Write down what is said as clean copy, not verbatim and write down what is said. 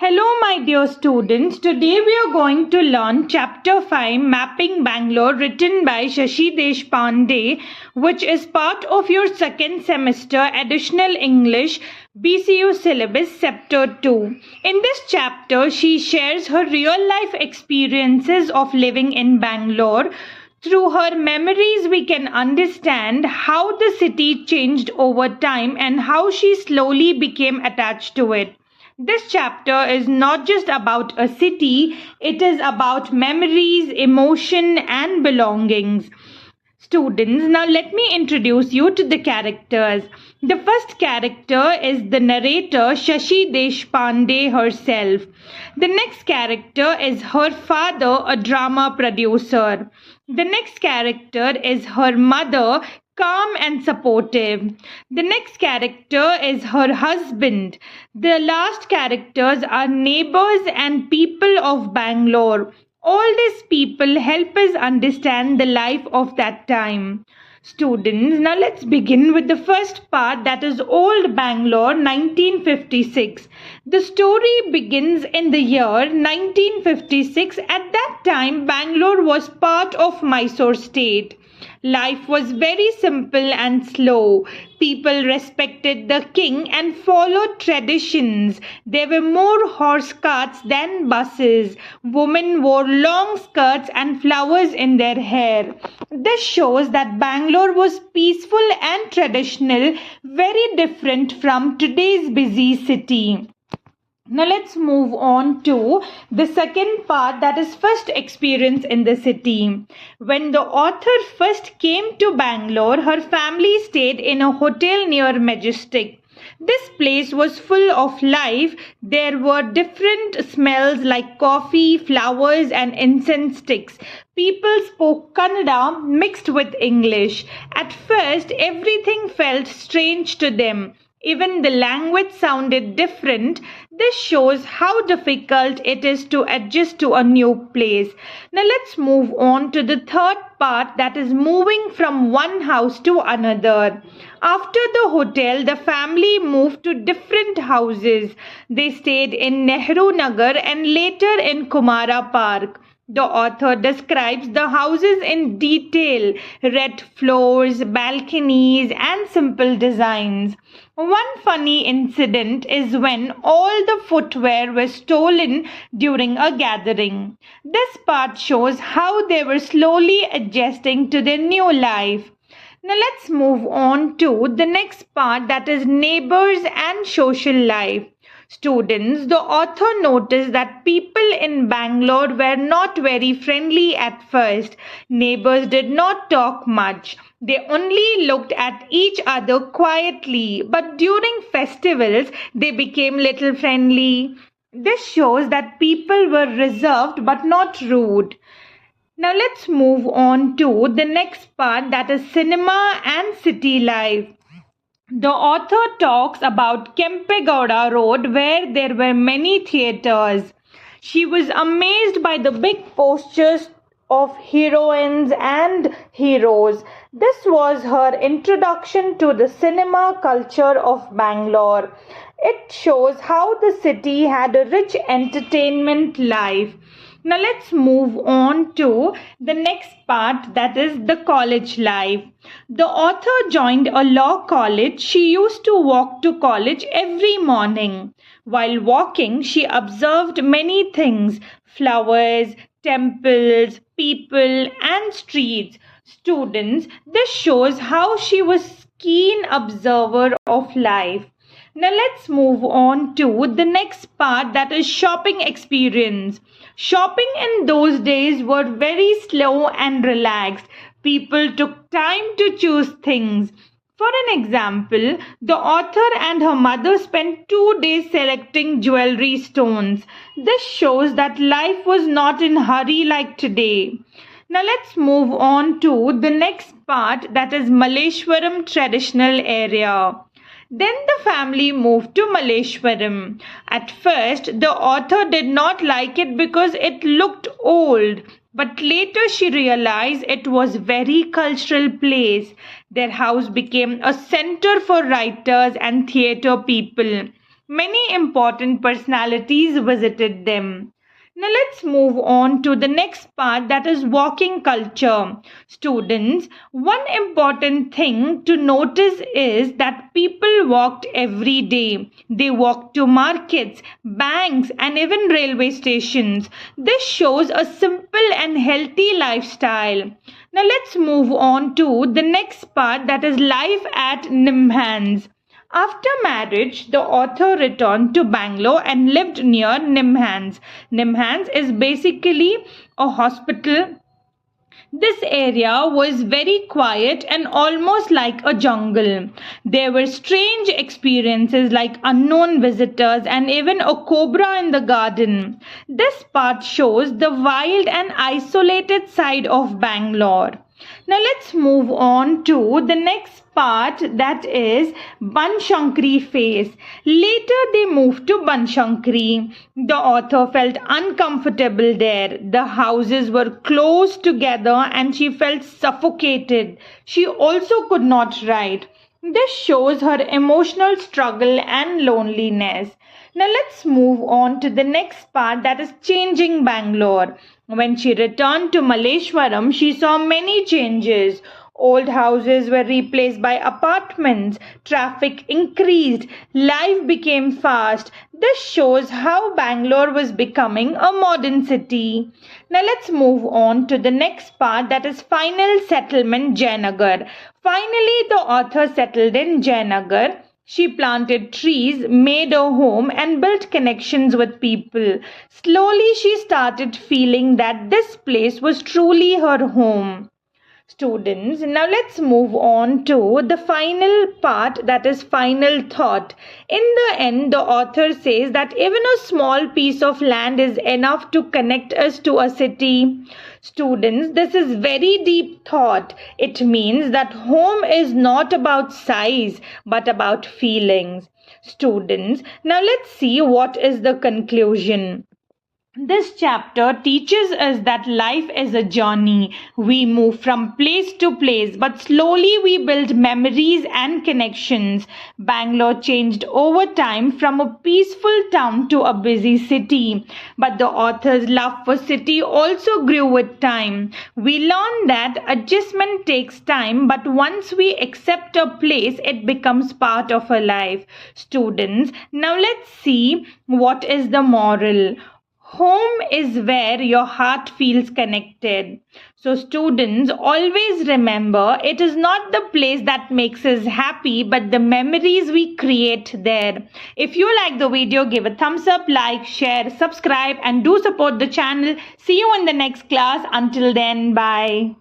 Hello, my dear students. Today we are going to learn Chapter 5 Mapping Bangalore, written by Shashi Deshpande, which is part of your second semester Additional English BCU syllabus Sceptre 2. In this chapter, she shares her real life experiences of living in Bangalore. Through her memories, we can understand how the city changed over time and how she slowly became attached to it. This chapter is not just about a city, it is about memories, emotion, and belongings. Students, now let me introduce you to the characters. The first character is the narrator Shashi Deshpande herself. The next character is her father, a drama producer. The next character is her mother, calm and supportive. The next character is her husband. The last characters are neighbours and people of Bangalore. All these people help us understand the life of that time. Students, now let's begin with the first part, that is Old Bangalore 1956. The story begins in the year 1956. At that time, Bangalore was part of Mysore state. Life was very simple and slow. People respected the king and followed traditions. There were more horse carts than buses. Women wore long skirts and flowers in their hair. This shows that Bangalore was peaceful and traditional, very different from today's busy city. Now let's move on to the second part, that is first experience in the city. When the author first came to Bangalore, her family stayed in a hotel near Majestic. This place was full of life. There were different smells like coffee, flowers, and incense sticks. People spoke Kannada mixed with English. At first, everything felt strange to them. Even the language sounded different. This shows how difficult it is to adjust to a new place. Now let's move on to the third part, that is moving from one house to another. After the hotel, the family moved to different houses. They stayed in Nehru-Nagar and later in Kumara Park. The author describes the houses in detail, red floors, balconies, and simple designs. One funny incident is when all the footwear was stolen during a gathering. This part shows how they were slowly adjusting to their new life. Now let's move on to the next part, that is neighbours and social life. Students, the author noticed that people in Bangalore were not very friendly at first. Neighbours did not talk much. They only looked at each other quietly, but during festivals, they became little friendly. This shows that people were reserved but not rude. Now let's move on to the next part, that is cinema and city life. The author talks about Kempegowda Road, where there were many theatres. She was amazed by the big posters of heroines and heroes. This was her introduction to the cinema culture of Bangalore. It shows how the city had a rich entertainment life. Now let's move on to the next part, that is the college life. The author joined a law college. She used to walk to college every morning. While walking, she observed many things: flowers, temples, people, and streets. Students, this shows how she was a keen observer of life. Now let's move on to the next part, that is shopping experience. Shopping in those days were very slow and relaxed. People took time to choose things. For an example, the author and her mother spent 2 days selecting jewelry stones. This shows that life was not in a hurry like today. Now let's move on to the next part, that is Malleswaram traditional area. Then the family moved to Malleswaram. At first, the author did not like it because it looked old. But later she realized it was a very cultural place. Their house became a center for writers and theatre people. Many important personalities visited them. Now let's move on to the next part, that is walking culture. Students, one important thing to notice is that people walked every day. They walked to markets, banks and even railway stations. This shows a simple and healthy lifestyle. Now let's move on to the next part, that is life at NIMHANS. After marriage, the author returned to Bangalore and lived near NIMHANS. NIMHANS is basically a hospital. This area was very quiet and almost like a jungle. There were strange experiences like unknown visitors and even a cobra in the garden. This part shows the wild and isolated side of Bangalore. Now let's move on to the next part, that is Banashankari phase. Later they moved to Banashankari. The author felt uncomfortable there. The houses were close together and she felt suffocated. She also could not write. This shows her emotional struggle and loneliness. Now let's move on to the next part, that is changing Bangalore. When she returned to Malleswaram, she saw many changes. Old houses were replaced by apartments. Traffic increased. Life became fast. This shows how Bangalore was becoming a modern city. Now let's move on to the next part, that is final settlement Jayanagar. Finally, the author settled in Jayanagar. She planted trees, made a home and built connections with people. Slowly she started feeling that this place was truly her home. Students, now let's move on to the final part, that is final thought. In the end, the author says that even a small piece of land is enough to connect us to a city. Students, this is very deep thought. It means that home is not about size but about feelings. Students, now let's see what is the conclusion. This chapter teaches us that life is a journey. We move from place to place, but slowly we build memories and connections. Bangalore changed over time from a peaceful town to a busy city. But the author's love for city also grew with time. We learned that adjustment takes time, but once we accept a place, it becomes part of our life. Students, now let's see what is the moral. Home is where your heart feels connected. So students, always remember, it is not the place that makes us happy, but the memories we create there. If you like the video, give a thumbs up, like, share, subscribe and do support the channel. See you in the next class. Until then, bye.